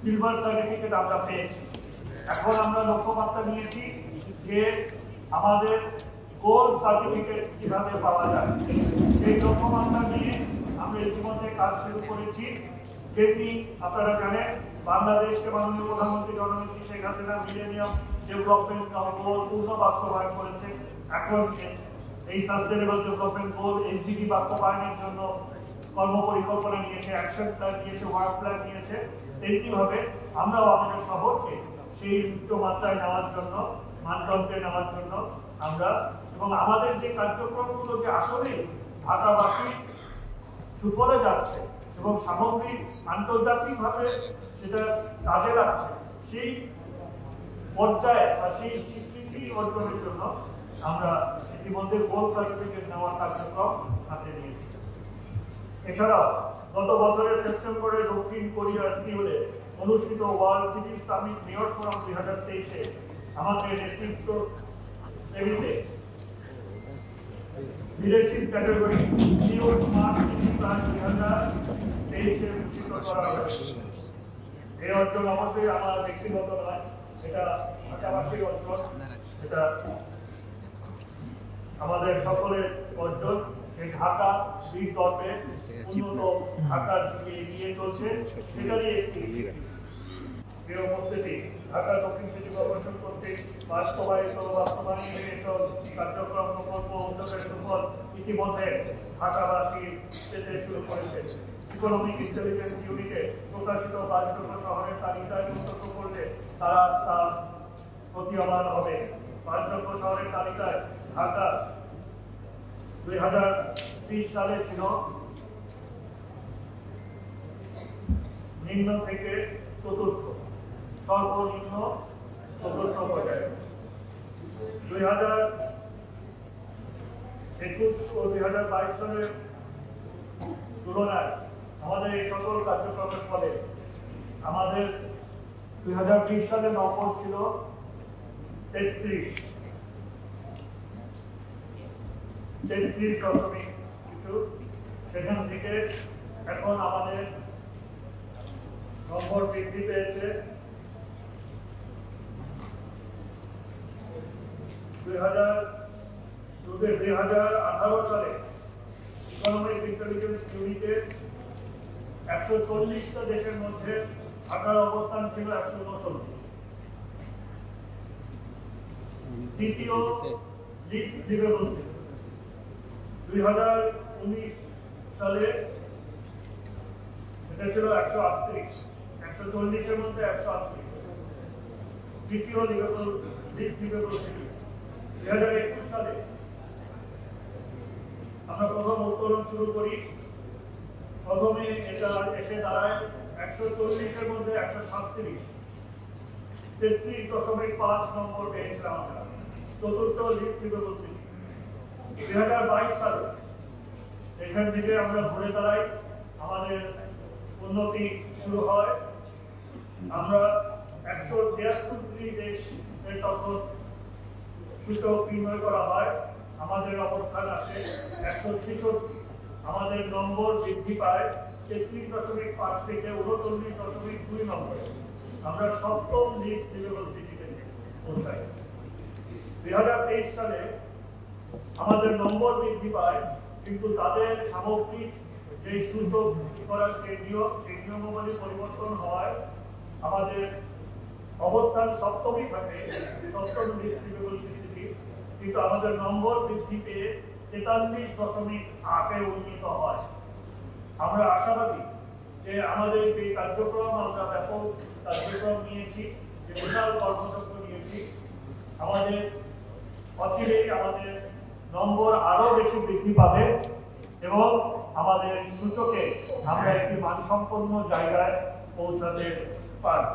Silver certificate আমরা পেয়েছি। এখন আমরা লক্ষ্যমাত্রা নিয়েছি যে আমাদের গোল্ড সার্টিফিকেট কিভাবে পাওয়া যায়, সেই লক্ষ্যমাত্রা নিয়ে আমরা ইতিমধ্যে কাজ শুরু করেছি। যেটি আপনারা জানেন, বাংলাদেশকে মাননীয় প্রধানমন্ত্রী জননেত্রী Sheikh Hasina millennium development goal পূর্ণ বাস্তবায়ন করেছে। এখন এই সাস্টেনেবল ডেভেলপমেন্ট গোল এসডিজি বাস্তবায়নের জন্য কর্মপরিকল্পনা নিয়েছে, অ্যাকশন প্ল্যান নিয়েছে, ওয়ার্ক প্ল্যান নিয়েছে। তেমনিভাবে আমরাও আমাদের শহরকে সেই উচ্চ মাত্রায় নেওয়ার জন্য, মানদণ্ডে নেওয়ার জন্য আমরা, এবং আমাদের যে কার্যক্রমগুলো যে আসলে ঢাকাবাসী সুফলে যাচ্ছে এবং সামগ্রিক আন্তর্জাতিকভাবে সেটা কাজে লাগছে, সেই পর্যায়ে বা সেই স্বীকৃতি অর্জনের জন্য আমরা ইতিমধ্যে গোল্ড সার্টিফিকেট নেওয়ার কার্যক্রম হাতে নিয়েছি। এছাড়াও গত বছরের সেপ্টেম্বরে দক্ষিণ কোরিয়ার সিওলে অনুষ্ঠিত world city summit mayor forum 2023-এ আমাদের নেতৃত্ব টেবিলে leadership category Seoul smart city plan 2023-এ ঘোষিত করা হয়েছে। এই অর্জন অবশ্যই আমার ব্যক্তিগত নয়, এটা ঢাকাবাসীর অর্জন, এটা আমাদের সকলের অর্জন। এই ঢাকা বীর দর্পে উন্নত ঢাকার দিকে এগিয়ে চলছে, সেটারই একটি প্রিয় উপস্থিতি। ঢাকা দক্ষিণ সিটি কর্পোরেশন কর্তৃক বাস্তবায়নের এসব কার্যক্রম প্রকল্প উদ্যোগের সুফল ইতিমধ্যে ঢাকাবাসী পেতে শুরু করেছে। ইকোনমিক ইন্টেলিজেন্স ইউনিটে প্রকাশিত 5 শহরের তালিকায় উন্নত করলে তারা তার প্রতীয়মান হবে। 5 শহরের তালিকায় ঢাকা 2020 সালে ছিল নিম্ন থেকে চতুর্থ, সর্বনিম্ন চতুর্থ পর্যায়ে। 2021 ও 2022 সালের তুলনায় আমাদের এই সকল কার্যক্রমের ফলে আমাদের 2020 সালে নম্বর ছিল 33 কিছু, সেখান থেকে এখন আমাদের নম্বর বৃদ্ধি পেয়েছে 2018 সালে ইকোনমিক ইন্টেলিজেন্স ইউনিটে 140টা দেশের মধ্যে ঢাকার অবস্থান ছিল 139। দ্বিতীয় লিস্ট লিভেবল 2019 সালে এটা ছিল 138, 140-এর মধ্যে 138। দ্বিতীয় লিস্ট লিভেবল সিটি 2021 সালে আমরা প্রথম উত্তরণ শুরু করি। প্রথমে এটা এসে দাঁড়ায় 140-এর মধ্যে 137, 33.5 নম্বর পেয়েছিলাম আমরা, চতুর্থ লিস্ট লিভেবল সিটি। 2022 সালে এখান থেকে আমরা ঘুরে দাঁড়াই, আমাদের উন্নতি শুরু হয়। আমরা 173 দেশের তথ্য সূচক বিনিময় করা হয়, আমাদের অবস্থান আসে 166। আমাদের নম্বর বৃদ্ধি পায় 33.5 থেকে 39.2 নম্বরে। আমরা সপ্তম লিস্ট লিভেবল সিটিতে পৌঁছাই। 2023 সালে আমাদের নম্বর বৃদ্ধি পায়, কিন্তু তাদের সামগ্রিক যে সূচক করার কেন্দ্রীয় সেই নিয়মাবলী পরিবর্তন হয়, আমাদের অবস্থান সপ্তমই থাকে, সপ্তম লিস্ট লিভেবল সিটি, কিন্তু আমাদের নম্বর বৃদ্ধি পেয়ে 43.8-এ উন্নীত হয়। আমরা আশাবাদী যে আমাদের যে কার্যক্রম, আমরা ব্যাপক কার্যক্রম নিয়েছি, যে বিশাল কর্মযজ্ঞ নিয়েছি, আমাদের অচিরেই আমাদের নম্বর আরো বেশি বৃদ্ধি পাবে এবং আমাদের সূচকে আমরা একটি মানসম্পন্ন জায়গায় পৌঁছাতে পারব।